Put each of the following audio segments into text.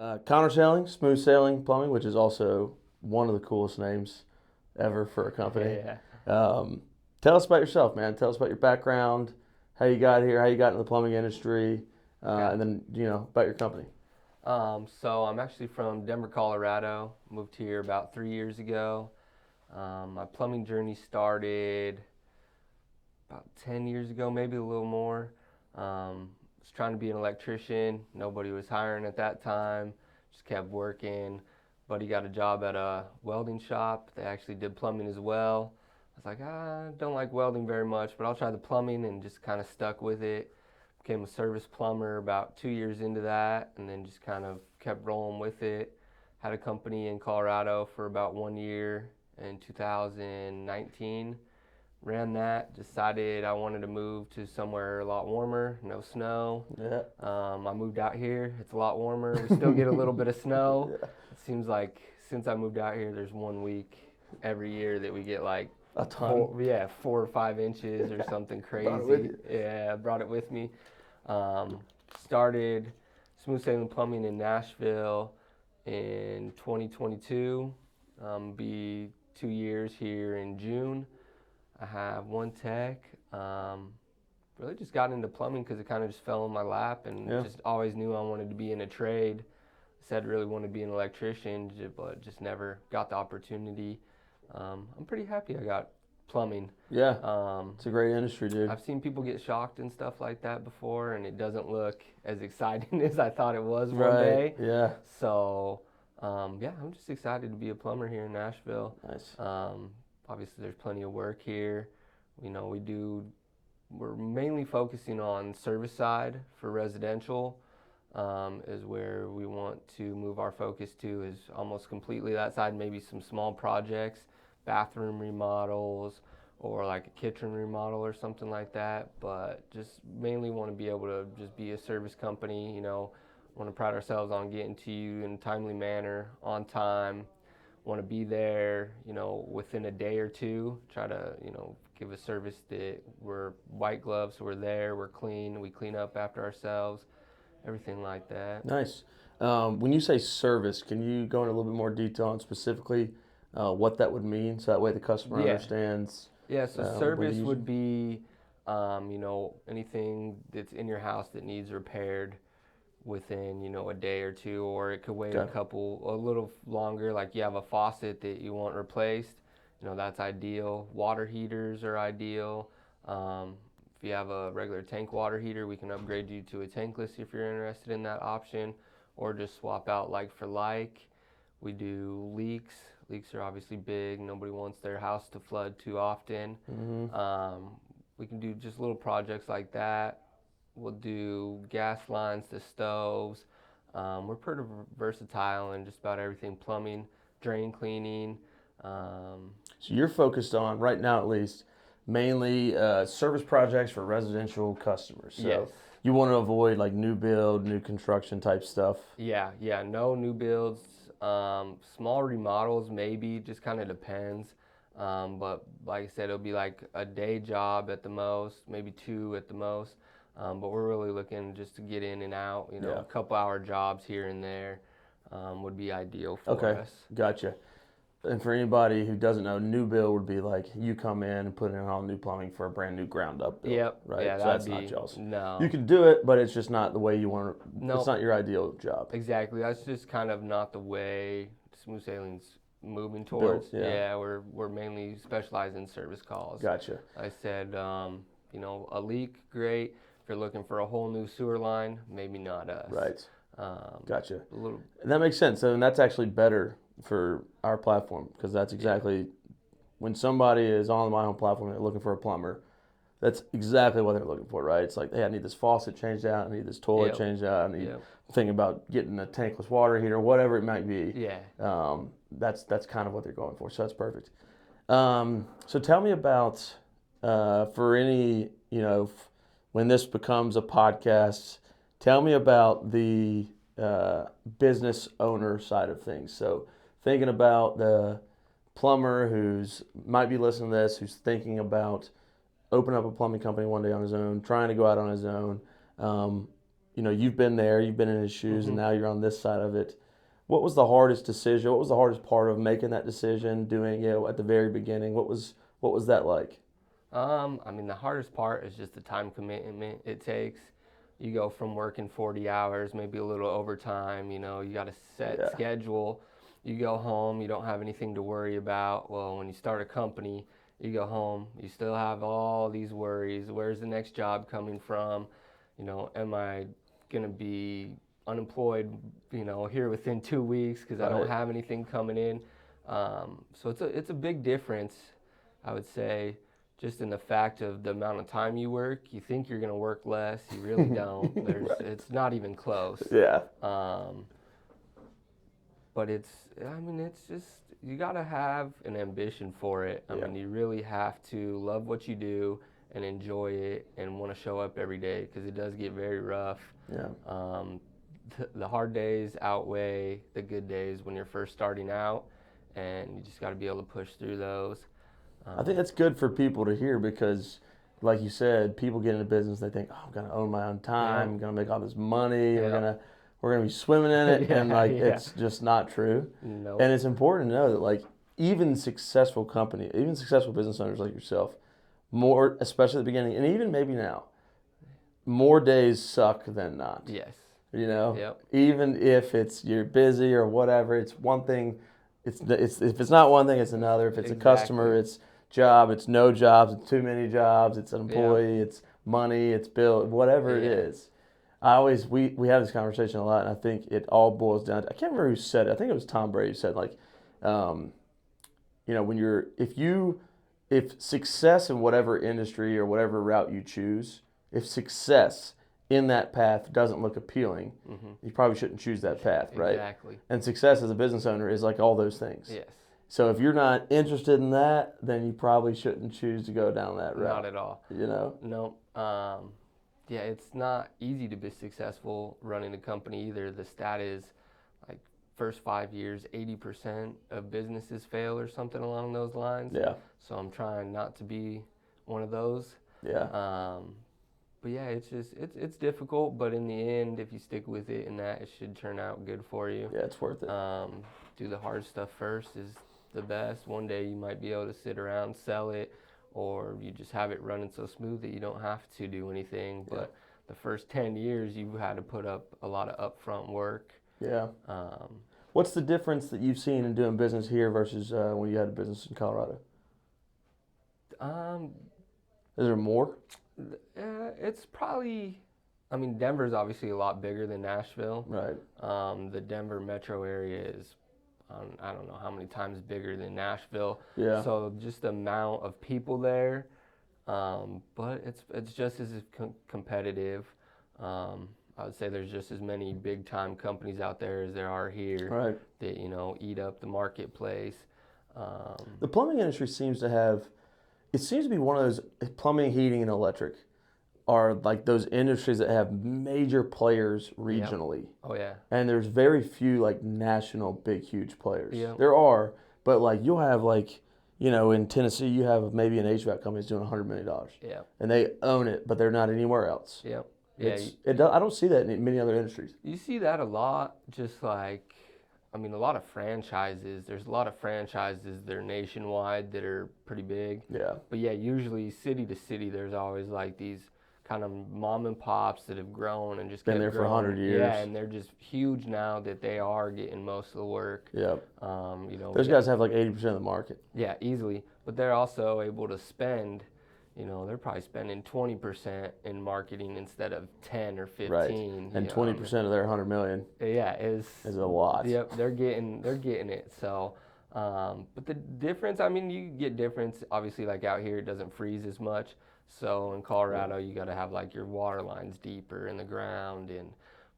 Countersailing, smooth sailing plumbing, which is also one of the coolest names ever for a company. Yeah. Tell us about yourself, man. Tell us about your background, how you got here, how you got into the plumbing industry, Okay. and then about your company. So I'm actually from Denver, Colorado. Moved here about 3 years ago. My plumbing journey started about 10 years ago, maybe a little more. Was trying to be an electrician. Nobody was hiring at that time. Just kept working. Buddy got a job at a welding shop. They actually did plumbing as well. I was like, I don't like welding very much, but I'll try the plumbing, and just kind of stuck with it. Became a service plumber about 2 years into that, and then just kind of kept rolling with it. Had a company in Colorado for about 1 year in 2019. Ran that, decided I wanted to move to somewhere a lot warmer, no snow. Yeah. I moved out here. It's a lot warmer. We still get a little bit of snow. Yeah. It seems like since I moved out here, there's 1 week every year that we get like A ton. 4 or 5 inches or something Brought it with crazy. you. Yeah, I brought it with me. Started smooth sailing plumbing in Nashville in 2022. Be 2 years here in June. I have one tech. Really just got into plumbing because it kind of just fell in my lap, and Yeah. just always knew I wanted to be in a trade. Said really wanted to be an electrician, but just never got the opportunity. I'm pretty happy I got plumbing. Yeah. Um, It's a great industry, dude. I've seen people get shocked and stuff like that before, and it doesn't look as exciting as I thought it was one Right. day. Yeah. So, yeah, I'm just excited to be a plumber here in Nashville. Nice. Obviously, there's plenty of work here. We're mainly focusing on service side for residential, is where we want to move our focus to, is almost completely that side, maybe some small projects, bathroom remodels, or like a kitchen remodel or something like that. But just mainly want to be able to just be a service company, want to pride ourselves on getting to you in a timely manner, on time. Want to be there, within a day or two. Try to, give a service that we're white gloves, so we're there, we're clean, we clean up after ourselves, everything like that. Nice. When you say service, can you go into a little bit more detail on specifically what that would mean, so that way the customer Yeah. understands Yeah, so when service you use would it? be, anything that's in your house that needs repaired within, a day or two, or it could wait Okay. a little longer. Like you have a faucet that you want replaced, that's ideal. Water heaters are ideal. If you have a regular tank water heater, we can upgrade you to a tankless if you're interested in that option, or just swap out like for like. We do leaks. Leaks are obviously big. Nobody wants their house to flood too often. Mm-hmm. We can do just little projects like that. We'll do gas lines to stoves. We're pretty versatile in just about everything: plumbing, drain cleaning. So you're focused on, right now at least, mainly service projects for residential customers. Yes. So you want to avoid like new build, new construction type stuff. Yeah. No new builds. Small remodels, maybe. Just kind of depends. But like I said, it'll be like a day job at the most, maybe two at the most. But we're really looking just to get in and out. Yeah. A couple hour jobs here and there would be ideal for Okay, us. gotcha. And for anybody who doesn't know, new build would be like you come in and put in all new plumbing for a brand new ground up build. Yep. Right. Yeah, So that'd that's not be y'all's. no. You can do it, but it's just not the way you want to. It's Nope. not your ideal job. Exactly. That's just kind of not the way smooth sailing's moving towards. Built, yeah. We're mainly specialized in service calls. Gotcha. I said, a leak, great. If you're looking for a whole new sewer line, maybe not us. Right. Gotcha. A little. And that makes sense. And that's actually better for our platform, because that's exactly when somebody is on the MyHome platform and they're looking for a plumber, that's exactly what they're looking for, right? It's like, hey, I need this faucet changed out, I need this toilet Yep. changed out, I need Yep. thinking about getting a tankless water heater, whatever it might be. Yeah. That's kind of what they're going for. So that's perfect. So tell me about for any, when this becomes a podcast, tell me about the business owner side of things. So thinking about the plumber who's might be listening to this, who's thinking about opening up a plumbing company one day on his own, trying to go out on his own. you've been there, you've been in his shoes, and now you're on this side of it. What was the hardest decision? What was the hardest part of making that decision, doing it at the very beginning? What was that like? I mean, the hardest part is just the time commitment it takes. You go from working 40 hours, maybe a little overtime, you got a set schedule. You go home, you don't have anything to worry about. Well, when you start a company, you go home, you still have all these worries. Where's the next job coming from? Am I going to be unemployed, here within 2 weeks because I don't have anything coming in? So it's a big difference, I would say, just in the fact of the amount of time you work. You think you're going to work less, you really don't. It's not even close. Yeah. But it's just, you got to have an ambition for it. I mean, you really have to love what you do and enjoy it and want to show up every day, because it does get very rough. Yeah. The hard days outweigh the good days when you're first starting out, and you just got to be able to push through those. I think that's good for people to hear, because, like you said, people get into business, they think, oh, I'm going to own my own time, I'm going to make all this money, we're gonna be swimming in it, and it's just not true. Nope. And it's important to know that, like, even successful business owners like yourself, more, especially at the beginning, and even maybe now, more days suck than not. Yes. Yep. Even if you're busy or whatever, it's one thing. It's if it's not one thing, it's another. If it's a customer, it's job. It's no jobs. It's too many jobs. It's an employee. It's money. It's bill. Whatever it is. We have this conversation a lot, and I think it all boils down to, I can't remember who said it. I think it was Tom Brady who said, like, if success in whatever industry or whatever route you choose, if success in that path doesn't look appealing, you probably shouldn't choose that path, right? Exactly. And success as a business owner is like all those things. Yes. So if you're not interested in that, then you probably shouldn't choose to go down that route. Not at all. No. Yeah, it's not easy to be successful running a company either. The stat is, like, first 5 years, 80% of businesses fail or something along those lines. Yeah. So I'm trying not to be one of those. Yeah. But yeah, it's difficult, but in the end, if you stick with it and that, it should turn out good for you. Yeah, it's worth it. Do the hard stuff first is the best. One day you might be able to sit around, sell it, or you just have it running so smooth that you don't have to do anything. But the first 10 years, you had to put up a lot of upfront work. Yeah. What's the difference that you've seen in doing business here versus when you had a business in Colorado? Is there more? It's probably, Denver's obviously a lot bigger than Nashville. Right. The Denver metro area is, I don't know how many times bigger than Nashville. Yeah. So just the amount of people there, but it's just as competitive. I would say there's just as many big time companies out there as there are here. Right. That eat up the marketplace. The plumbing industry seems to be one of those, plumbing, heating, and electric are like those industries that have major players regionally. Yep. Oh yeah. And there's very few like national big huge players. Yeah. There are, but like you'll have like, in Tennessee you have maybe an HVAC company that's doing $100 million. Yeah. And they own it, but they're not anywhere else. Yeah. I don't see that in many other industries. You see that a lot, just like, a lot of franchises. There's a lot of franchises that are nationwide that are pretty big. Yeah. But yeah, usually city to city, there's always like these kind of mom and pops that have grown and just been kept there growing. for 100 years. Yeah, and they're just huge now that they are getting most of the work. Yeah. Those guys have like 80% of the market. Yeah, easily. But they're also able to spend, they're probably spending 20% in marketing instead of 10 or 15. Right. And 20% of their 100 million. Yeah, is a lot. Yep, they're getting it. So, but the difference, you get difference. Obviously, like out here, it doesn't freeze as much. So in Colorado, you got to have like your water lines deeper in the ground and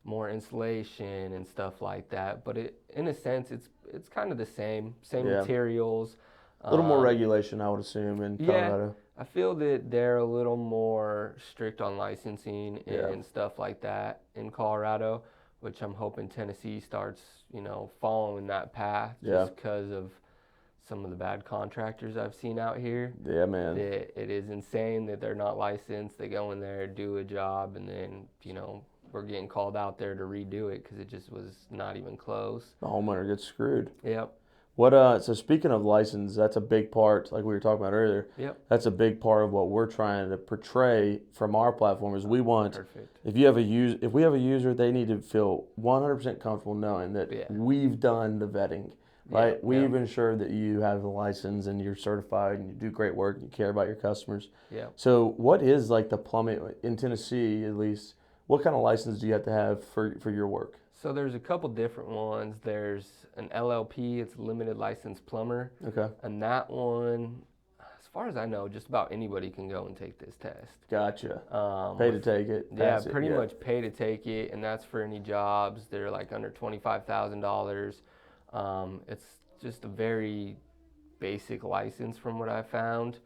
more insulation and stuff like that. But in a sense, it's kind of the same materials. A little more regulation, I would assume, in Colorado. Yeah, I feel that they're a little more strict on licensing and stuff like that in Colorado, which I'm hoping Tennessee starts, following that path just because of some of the bad contractors I've seen out here. Yeah, man. It is insane that they're not licensed. They go in there, do a job, and then, we're getting called out there to redo it because it just was not even close. The homeowner gets screwed. Yep. So speaking of license, that's a big part, like we were talking about earlier. Yep. That's a big part of what we're trying to portray from our platform is we want, Perfect. if we have a user, they need to feel 100% comfortable knowing that Yeah. we've done the vetting, right? Yeah, We've yeah. ensured that you have the license and you're certified and you do great work and you care about your customers. Yeah. So what is like the plumbing, in Tennessee at least, what kind of license do you have to have for your work? So there's a couple different ones. There's an LLP, it's a limited license plumber. Okay. And that one, as far as I know, just about anybody can go and take this test. Gotcha. Pay to take it. Yeah, Pass it, pretty much pay to take it, and that's for any jobs. They're like under $25,000. It's just a very basic license from what I found.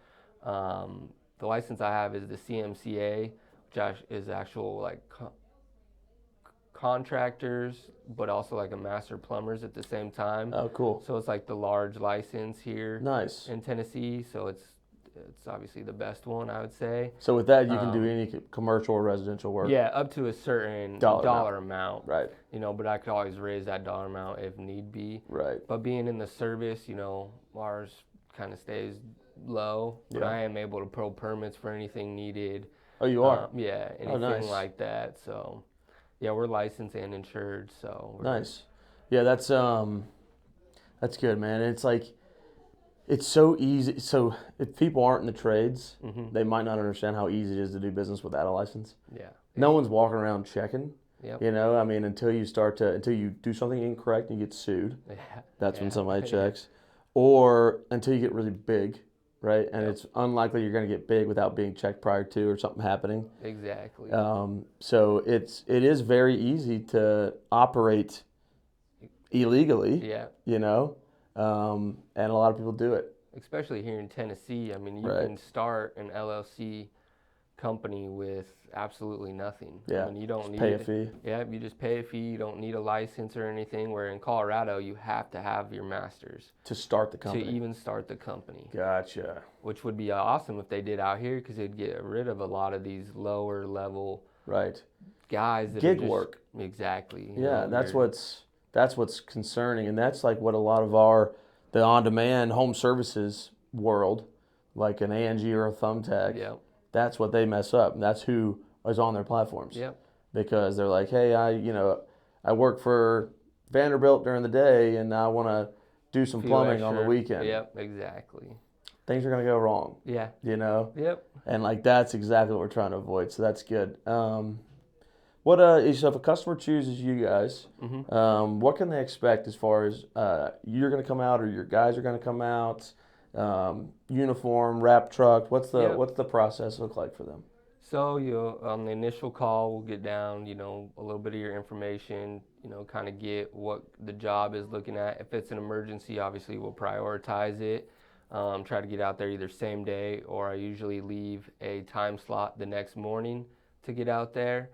The license I have is the CMCA, which is actual like contractors, but also like a master plumbers at the same time. Oh, cool. So it's like the large license here Nice. in Tennessee. So it's obviously the best one, I would say. So with that, you can do any commercial or residential work. Yeah, up to a certain dollar amount. Right. But I could always raise that dollar amount if need be. Right. But being in the service, ours kind of stays low. But I am able to pull permits for anything needed. Oh, you are? Yeah, anything nice. like that. So, yeah, we're licensed and insured. So nice. Yeah, that's good, man. It's like it's so easy. So if people aren't in the trades, they might not understand how easy it is to do business without a license. Yeah. No one's walking around checking. Yep. I mean, until you do something incorrect and you get sued. Yeah. That's when somebody checks. Or until you get really big, right? And it's unlikely you're going to get big without being checked prior to or something happening. Exactly. So it is very easy to operate illegally. Yeah. And a lot of people do it. Especially here in Tennessee. I mean, you can start an LLC company with absolutely nothing. Yeah. I mean, you don't need pay a fee. Yeah, you just pay a fee. You don't need a license or anything. Where in Colorado, you have to have your master's to start the company. To even start the company. Gotcha. Which would be awesome if they did out here, because they'd get rid of a lot of these lower level guys that gig are just, work. Exactly. That's what's concerning, and that's like what a lot of the on-demand home services world, like an Angie or a Thumbtack. Yeah. That's what they mess up, and that's who is on their platforms. Yep. Because they're like, hey, I work for Vanderbilt during the day, and I want to do some plumbing on the weekend. Yep, exactly. Things are gonna go wrong. Yeah. Yep. And like that's exactly what we're trying to avoid. So that's good. So if a customer chooses you guys, what can they expect as far as you're gonna come out or your guys are gonna come out? Uniform, wrap truck. What's the process look like for them? So on the initial call, we'll get down, a little bit of your information, kind of get what the job is looking at. If it's an emergency, obviously we'll prioritize it. Try to get out there either same day, or I usually leave a time slot the next morning to get out there,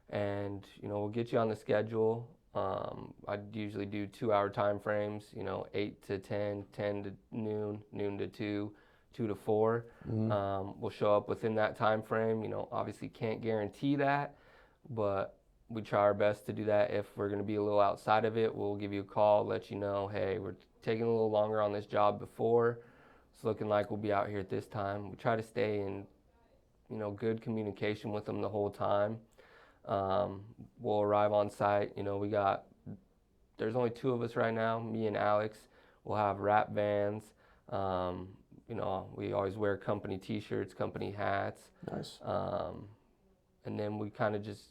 and we'll get you on the schedule. I usually do 2-hour time frames, 8 to 10, 10 to noon, noon to 2, 2 to 4. We'll show up within that time frame. Obviously can't guarantee that, but we try our best to do that. If we're going to be a little outside of it, we'll give you a call, let you know, hey, we're taking a little longer on this job before. It's looking like we'll be out here at this time. We try to stay in, good communication with them the whole time. We'll arrive on site. There's only 2 of us right now, me and Alex. We'll have wrap vans. We always wear company t-shirts, company hats. Nice. And then we kind of just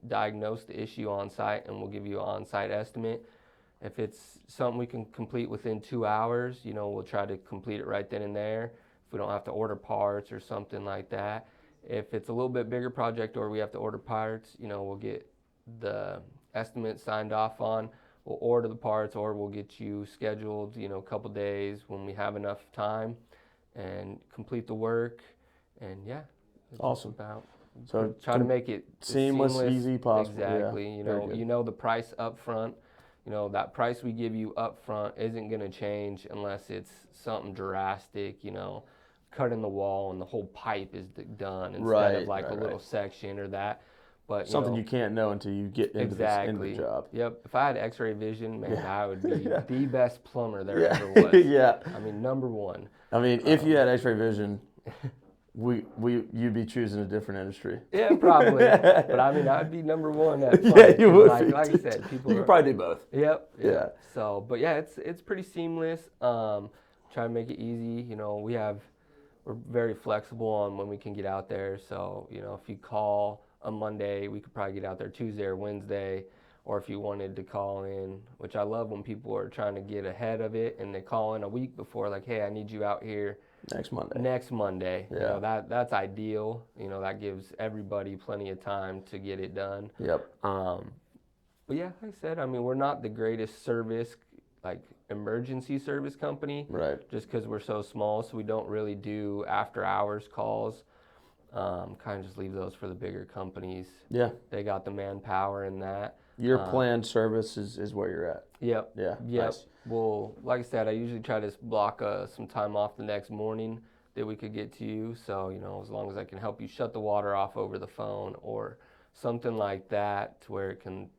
diagnose the issue on site, and we'll give you an on-site estimate. If it's something we can complete within 2 hours, we'll try to complete it right then and there. If we don't have to order parts or something like that. If it's a little bit bigger project or we have to order parts, we'll get the estimate signed off on. We'll order the parts, or we'll get you scheduled, a couple days when we have enough time, and complete the work. And awesome. So try to make it seamless, easy possible. Exactly. The price up front. That price we give you up front isn't going to change unless it's something drastic, cutting the wall and the whole pipe is done instead of a little section or that. But something you can't know until you get into the job. Yep. If I had X-ray vision, man, I would be Yeah. the best plumber there Yeah. ever was. Yeah. I mean, number one. I mean, if you had X-ray vision, you'd be choosing a different industry. Yeah, probably. But I mean, I'd be number one at plumbing. Yeah, you would. Like I said, people. You could probably do both. Yep. Yeah. So, but yeah, it's pretty seamless. Try to make it easy. You know, we're very flexible on when we can get out there. So, you know, if you call a Monday, we could probably get out there Tuesday or Wednesday. Or if you wanted to call in, which I love when people are trying to get ahead of it and they call in a week before, like, hey, I need you out here next Monday. Yeah. You know, that's ideal. You know, that gives everybody plenty of time to get it done. Yep. But yeah, like I said, I mean, we're not the greatest service, like emergency service company. Right. Just because we're so small, so we don't really do after hours calls. Kind of just leave those for the bigger companies. Yeah. They got the manpower in that. Your planned service is where you're at. Yep. Yeah. Yep. Nice. Well, like I said, I usually try to block some time off the next morning that we could get to you. So, you know, as long as I can help you shut the water off over the phone or something like that to where it can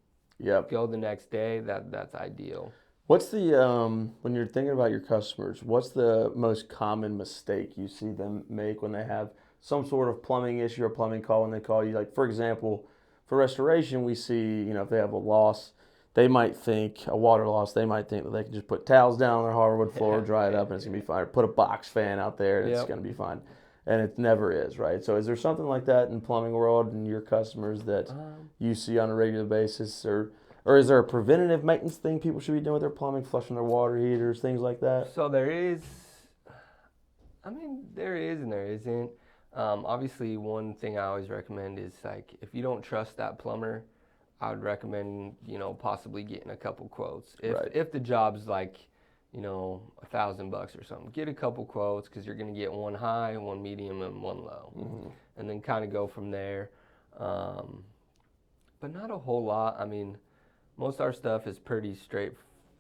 go the next day, that's ideal. What's the, when you're thinking about your customers, what's the most common mistake you see them make when they have some sort of plumbing issue or plumbing call when they call you? Like, for example, for restoration, we see, you know, if they have a loss, they might think, a water loss, they might think that they can just put towels down on their hardwood floor, dry it up, and it's going to be fine. Or put a box fan out there, and it's going to be fine. And it never is, right? So is there something like that in plumbing world and your customers that you see on a regular basis? Or is there a preventative maintenance thing people should be doing with their plumbing, flushing their water heaters, things like that? So there is and there isn't. Obviously, one thing I always recommend is, like, if you don't trust that plumber, I would recommend, you know, possibly getting a couple quotes. If the job's like, you know, $1,000 or something, get a couple quotes because you're going to get one high, one medium, and one low, and then kind of go from there. But not a whole lot. I mean, most of our stuff is pretty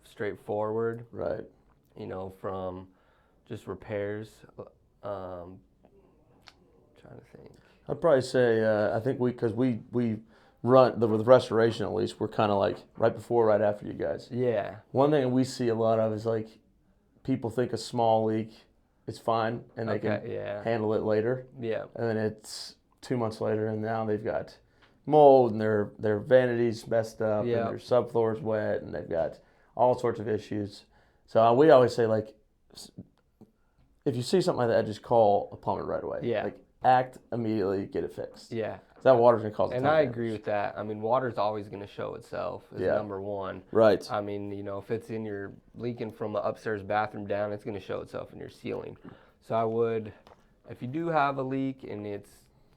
straightforward. Right. You know, from just repairs. Trying to think. I'd probably say I think because we run with restoration, at least we're kind of like right before, right after you guys. Yeah. One thing we see a lot of is like people think a small leak is fine and they can handle it later. Yeah. And then it's 2 months later, and now they've got mold and their vanities messed up and their subfloor's wet and they've got all sorts of issues. So we always say, like, if you see something like that, just call a plumber right away. Yeah. Like, act immediately, get it fixed. Yeah. That water's going to cause a ton And of I damage. agree with that. I mean, water's always going to show itself as number one. Right. I mean, you know, if it's in your leaking from the upstairs bathroom down, it's going to show itself in your ceiling. So I would, if you do have a leak and it's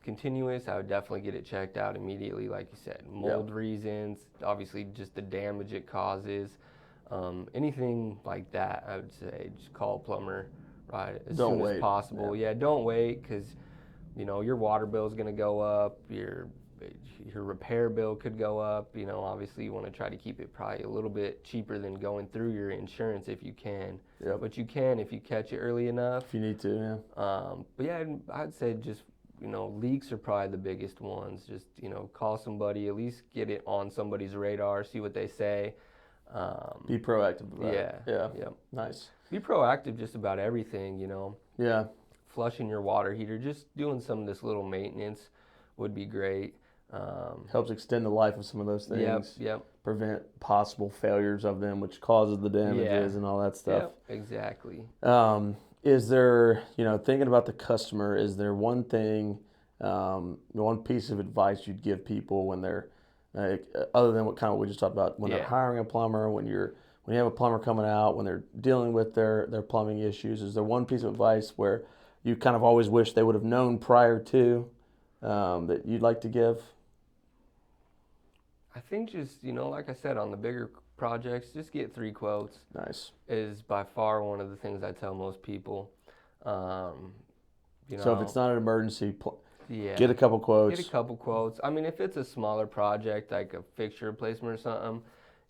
continuous, I would definitely get it checked out immediately, like you said. Mold reasons, obviously just the damage it causes. Anything like that, I would say just call a plumber as soon as possible. Yeah, don't wait, because, you know, your water bill is going to go up, your repair bill could go up. You know, obviously you want to try to keep it probably a little bit cheaper than going through your insurance if you can. Yep. But you can if you catch it early enough. If you need to, yeah. But yeah, I'd say just, you know, leaks are probably the biggest ones. Just, you know, call somebody, at least get it on somebody's radar, see what they say. Be proactive about it. Yeah. Nice. Be proactive just about everything, you know. Yeah. Flushing your water heater, just doing some of this little maintenance would be great. Helps extend the life of some of those things. Yep. Prevent possible failures of them, which causes the damages and all that stuff. Yep, exactly. Is there, you know, thinking about the customer, is there one thing, one piece of advice you'd give people when they're, other than what kind of we just talked about, when they're hiring a plumber, when you have a plumber coming out, when they're dealing with their plumbing issues? Is there one piece of advice where you kind of always wish they would have known prior to that you'd like to give? I think just, you know, like I said, on the bigger projects, just get 3 quotes. Nice. Is by far one of the things I tell most people. You know, so if it's not an emergency, get a couple quotes. Get a couple quotes. I mean, if it's a smaller project, like a fixture replacement or something,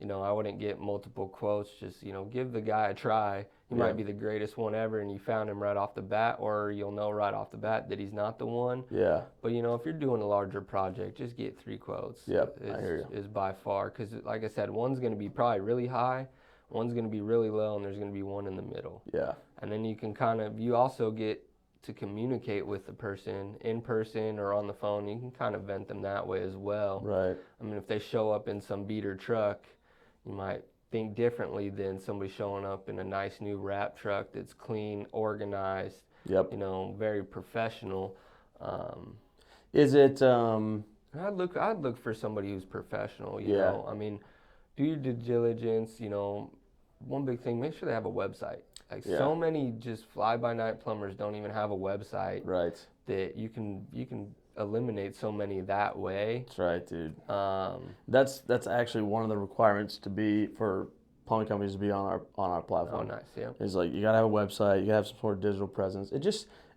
I wouldn't get multiple quotes. Just, give the guy a try. He might be the greatest one ever, and you found him right off the bat, or you'll know right off the bat that he's not the one. Yeah. But, if you're doing a larger project, just get 3 quotes. Yep, I hear you. Is by far, because like I said, one's going to be probably really high, one's going to be really low, and there's going to be one in the middle. Yeah. And then you also get to communicate with the person in person or on the phone. You can kind of vent them that way as well. Right. I mean, if they show up in some beater truck, you might think differently than somebody showing up in a nice new wrap truck that's clean, organized, Yep. very professional. Is it I'd look for somebody who's professional, you know. I mean, do your due diligence, one big thing, make sure they have a website. Like so many just fly-by-night plumbers don't even have a website. Right. That you can eliminate so many that way. That's right, dude. That's actually one of the requirements for plumbing companies to be on our platform. Oh, nice, yeah. It's like you gotta have a website, you gotta have some sort of digital presence.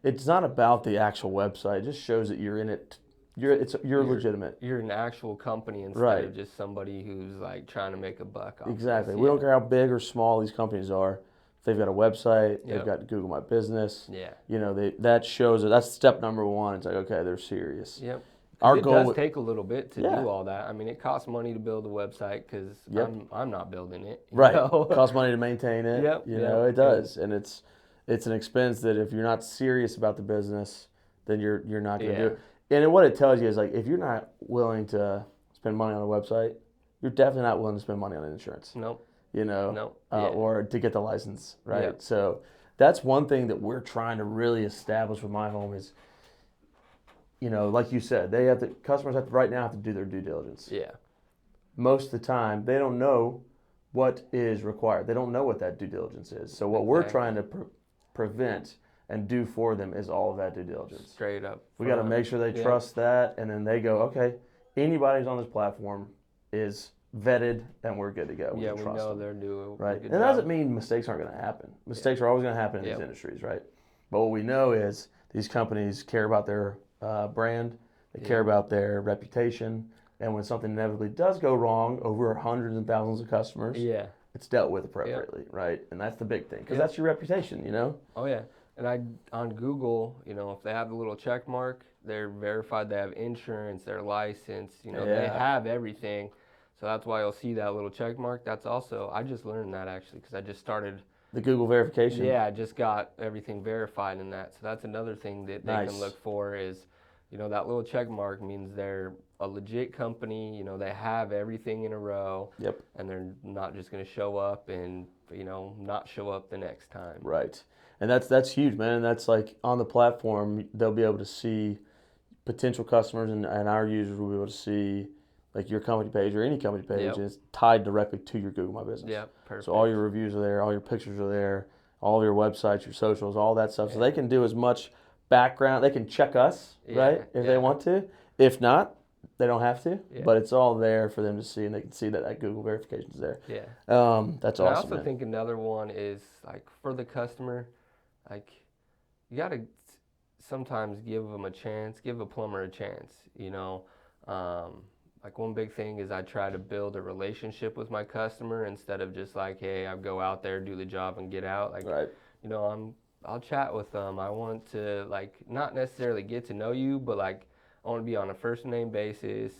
It's not about the actual website. It just shows that you're in it. You're legitimate. You're an actual company instead of just somebody who's like trying to make a buck off Exactly. this. We don't care how big or small these companies are. If they've got a website, they've got Google My Business. Yeah. That shows that. That's step number one. It's like, okay, they're serious. Yep. Our it goal does take a little bit to do all that. I mean, it costs money to build a website because I'm not building it. Right. It costs money to maintain it. Yep. It does, and it's an expense that if you're not serious about the business, then you're not going to do it. And what it tells you is like if you're not willing to spend money on a website, you're definitely not willing to spend money on insurance. Nope. Or to get the license, right? Yep. So that's one thing that we're trying to really establish with MyHome is, like you said, customers right now have to do their due diligence. Yeah. Most of the time, they don't know what is required. They don't know what that due diligence is. So what we're trying to prevent and do for them is all of that due diligence. Straight up. We got to make sure they trust that, and then they go, okay, anybody who's on this platform is vetted, and we're good to go. We know they're doing right. And that doesn't mean mistakes aren't going to happen. Mistakes are always going to happen in these industries, right? But what we know is these companies care about their brand, they care about their reputation, and when something inevitably does go wrong over hundreds and thousands of customers, it's dealt with appropriately, right? And that's the big thing, because that's your reputation, Oh yeah. And on Google, if they have the little check mark, they're verified, they have insurance, they're licensed, they have everything. So that's why you'll see that little check mark. That's also, I just learned that actually because I just started. The Google verification? Yeah, I just got everything verified in that. So that's another thing that they can look for is, that little check mark means they're a legit company. They have everything in a row. Yep. And they're not just going to show up and, not show up the next time. Right. And that's huge, man. And that's like on the platform, they'll be able to see potential customers and our users will be able to see like your company page or any company page, and it's tied directly to your Google My Business. Yeah, perfect. So all your reviews are there, all your pictures are there, all your websites, your socials, all that stuff. So they can do as much background. They can check us, right, if they want to. If not, they don't have to. Yeah. But it's all there for them to see, and they can see that Google verification is there. Yeah. That's and awesome. I also think another one is like for the customer, like you got to sometimes give them a chance, give a plumber a chance, Like one big thing is I try to build a relationship with my customer instead of just like, hey, I go out there, do the job, and get out. Like, I'll chat with them. I want to like not necessarily get to know you, but like I want to be on a first name basis.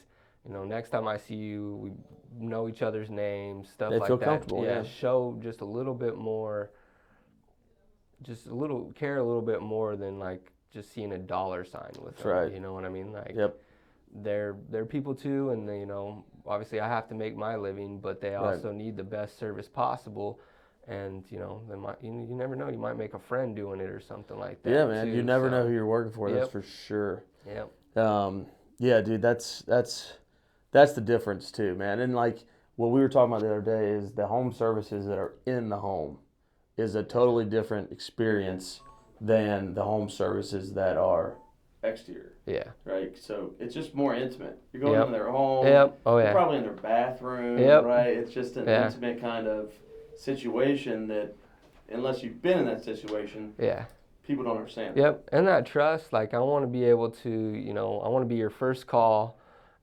Next time I see you, we know each other's names, stuff like that. They feel comfortable. Yeah, show just a little bit more, care a little bit more than like just seeing a dollar sign with them. Right. You know what I mean? Like. Yep. They're people too, and they, obviously I have to make my living, but they also need the best service possible. And they might, you never know, you might make a friend doing it or something like that. Yeah, man, too, you never know who you're working for. That's for sure. Yep. Yeah, dude, that's the difference too, man. And like what we were talking about the other day is the home services that are in the home is a totally different experience than the home services that are exterior. Yeah. Right. So it's just more intimate. You're going in their home. Yep. Oh yeah. You're probably in their bathroom. Yep. Right. It's just an intimate kind of situation that, unless you've been in that situation, people don't understand. Yep. And that trust, like I want to be able to, I want to be your first call,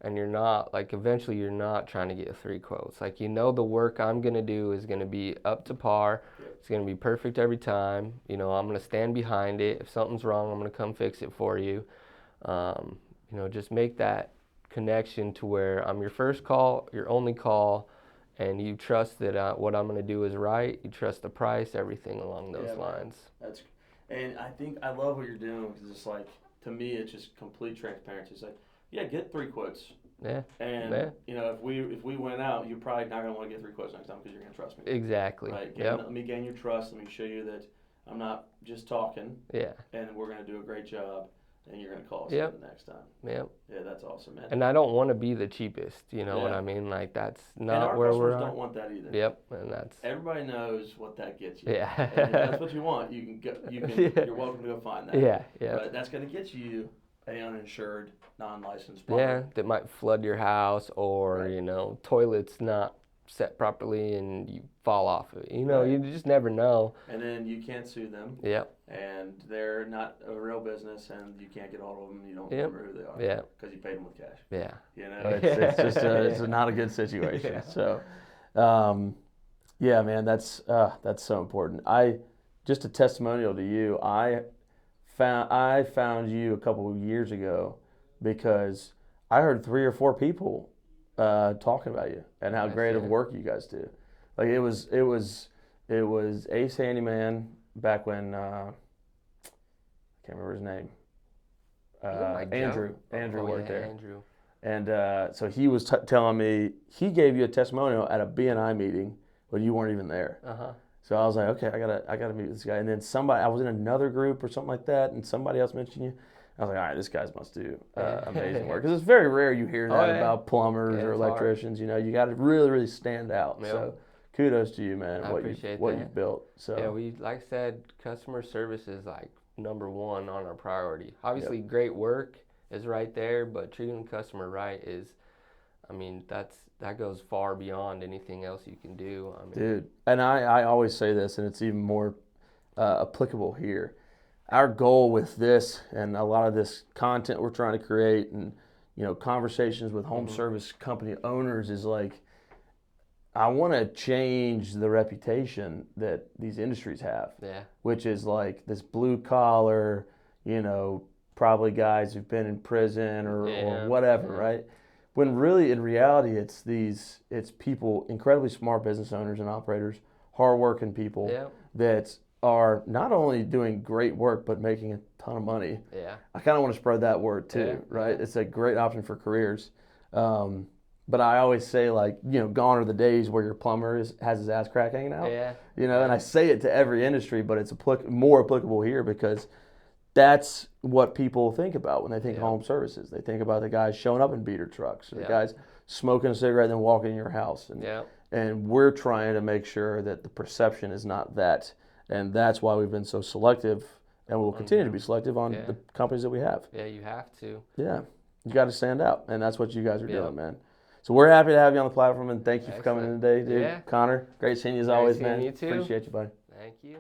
and you're not, like, eventually you're not trying to get 3 quotes. Like, you know, the work I'm going to do is going to be up to par. It's going to be perfect every time. You know, I'm going to stand behind it. If something's wrong, I'm going to come fix it for you. You know, just make that connection to where I'm your first call, your only call, and you trust that what I'm going to do is right. You trust the price, everything along those lines. And I think I love what you're doing because it's like, to me, it's just complete transparency. It's like, yeah, get 3 quotes. Yeah. And you know, if we went out, you're probably not gonna want to get 3 quotes next time because you're gonna trust me. Exactly. Right. Let me gain your trust. Let me show you that I'm not just talking. Yeah. And we're gonna do a great job, and you're gonna call us Yep. the next time. Yep. Yeah, that's awesome, man. And I don't want to be the cheapest. You know what I mean? Like, that's not where we're at. And our customers don't want that either. Yep. And that's. Everybody knows what that gets you. Yeah. And if that's what you want, you can go. You're welcome to go find that. Yeah. Yeah. But that's gonna get you an uninsured, non-licensed plumber. Yeah, that might flood your house, or Right. you know, toilet's not set properly and you fall off of it. You know, Right. you just never know. And then you can't sue them. Yep. And they're not a real business, and you can't get a hold of them. You don't Yep. remember who they are. Yeah. Because you paid them with cash. Yeah. You know, it's just it's not a good situation. Yeah. So, yeah, man, that's so important. Just a testimonial to you. I found you a couple of years ago because I heard 3 or 4 people talking about you and how great of work you guys do. Like it was Ace Handyman back when I can't remember his name. Andrew worked there. Andrew. And so he was telling me he gave you a testimonial at a B&I meeting, but you weren't even there. So I was like, okay, I gotta meet with this guy. And then I was in another group or something like that, and somebody else mentioned you. I was like, all right, this guy must do amazing work. Because it's very rare you hear that about plumbers or electricians. You know, you got to really, really stand out. Yep. So kudos to you, man, I appreciate what that. you've built. So yeah, like I said, customer service is like #1 on our priority. Obviously, great work is right there, but treating the customer right is, I mean, that goes far beyond anything else you can do. I mean, dude, and I always say this, and it's even more applicable here. Our goal with this and a lot of this content we're trying to create, and you know, conversations with home service company owners, is like, I want to change the reputation that these industries have. Yeah. Which is like this blue collar, you know, probably guys who've been in prison or whatever, right? When really, in reality, it's people, incredibly smart business owners and operators, hardworking people that are not only doing great work but making a ton of money. Yeah. I kind of want to spread that word too, right? It's a great option for careers. But I always say, like, you know, gone are the days where your plumber has his ass crack hanging out. Yeah. You know, and I say it to every industry, but it's more applicable here because that's what people think about when they think home services. They think about the guys showing up in beater trucks, or the guys smoking a cigarette and then walking in your house. And we're trying to make sure that the perception is not that. And that's why we've been so selective, and we'll continue to be selective on the companies that we have. Yeah, you have to. Yeah, you got to stand out, and that's what you guys are doing, man. So we're happy to have you on the platform, and thank you for coming in today, dude. Yeah. Connor, great seeing you as Great always, seeing man. you too. Appreciate you, buddy. Thank you.